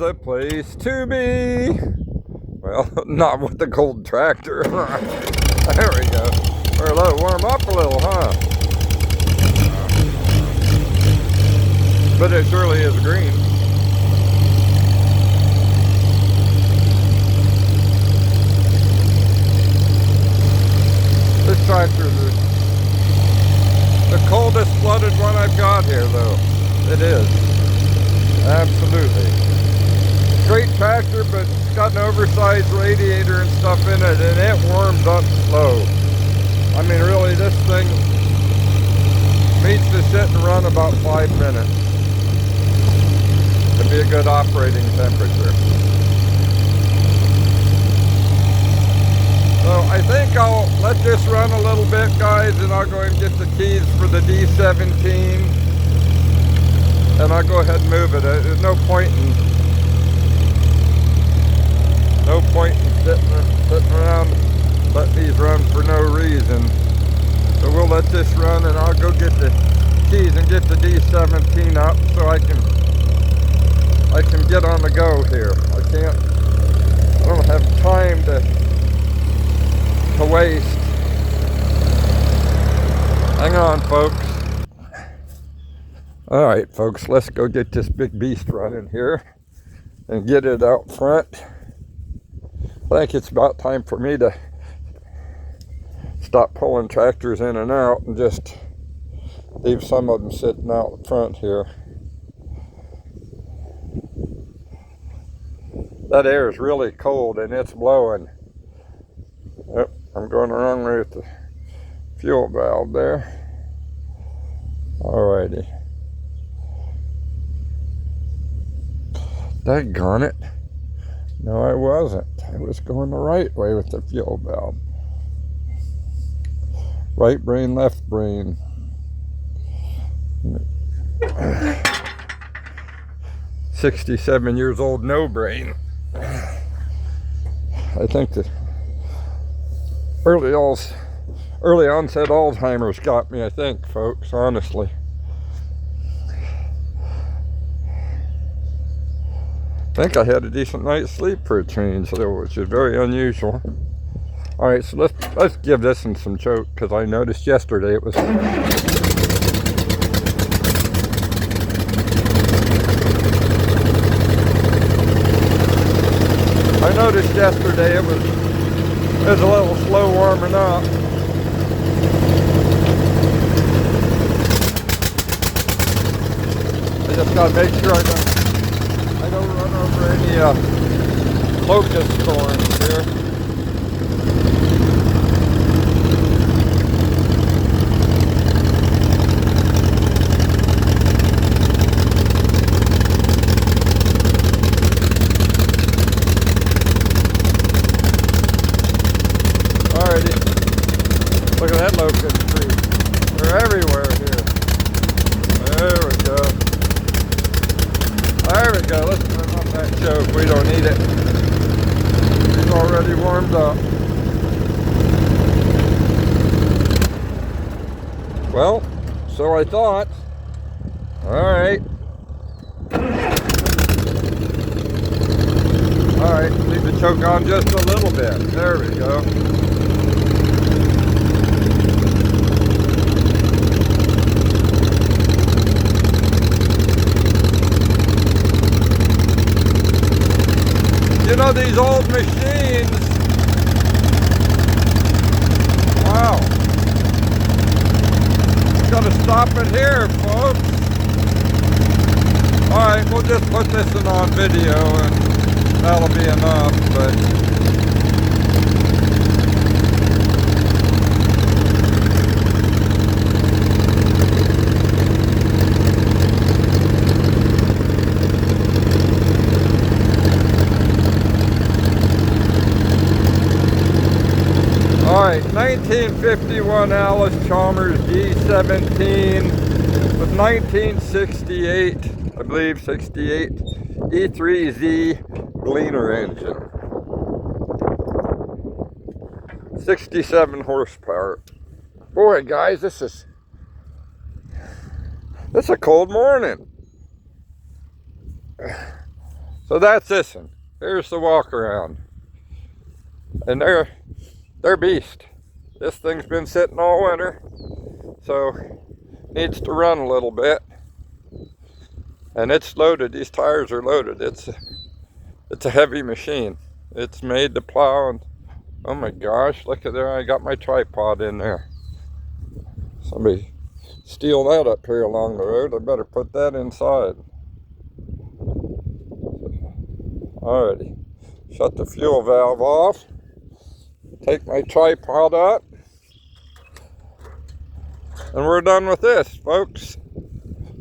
the place to be. Well, not with the cold tractor. There we go. Or let it warm up a little, huh? But it surely is green. This tractor is the coldest flooded one I've got here, though. It is. Absolutely. Great tractor, but it's got an oversized radiator and stuff in it, and it warms up slow. I mean, really, this thing needs to sit and run about 5 minutes to be a good operating temperature. So I think I'll let this run a little bit, guys, and I'll go and get the keys for the D17, and I'll go ahead and move it. There's no point in sitting around letting these run for no reason. So we'll let this run, and I'll go get the keys and get the D17 up so I can get on the go here. I don't have time to waste. Hang on, folks. All right, folks, let's go get this big beast running here and get it out front. I think it's about time for me to stop pulling tractors in and out and just leave some of them sitting out front here. That air is really cold and it's blowing. Yep, I'm going the wrong way with the fuel valve there. Alrighty. Daggone it. No, I wasn't. I was going the right way with the fuel valve. Right brain, left brain. 67 years old, no brain. I think the early onset Alzheimer's got me, I think, folks, honestly. I think I had a decent night's sleep for a change, which is very unusual. All right, so let's give this one some choke, because I noticed yesterday it was. I noticed yesterday it was a little slow warming up. I just gotta make sure I don't run over any locust storms here. Look at that locust tree. They're everywhere here. There we go. There we go. Let's turn off that choke. We don't need it. It's already warmed up. Well, so I thought. Alright. Alright, leave the choke on just a little bit. There we go. You know, these old machines, wow. Gotta stop it here, folks. Alright, we'll just put this in on video and that'll be enough, but Alright, 1951 Alice Chalmers D17 with 1968, I believe 68, E3Z Gleaner engine. 67 horsepower. Boy, guys, this is a cold morning. So that's this one. Here's the walk around. And they're beast. This thing's been sitting all winter, so needs to run a little bit. And it's loaded. These tires are loaded. It's a heavy machine. It's made to plow. And oh my gosh, look at there! I got my tripod in there. Somebody steal that up here along the road. I better put that inside. Alrighty, shut the fuel valve off. Take my tripod out. And we're done with this, folks.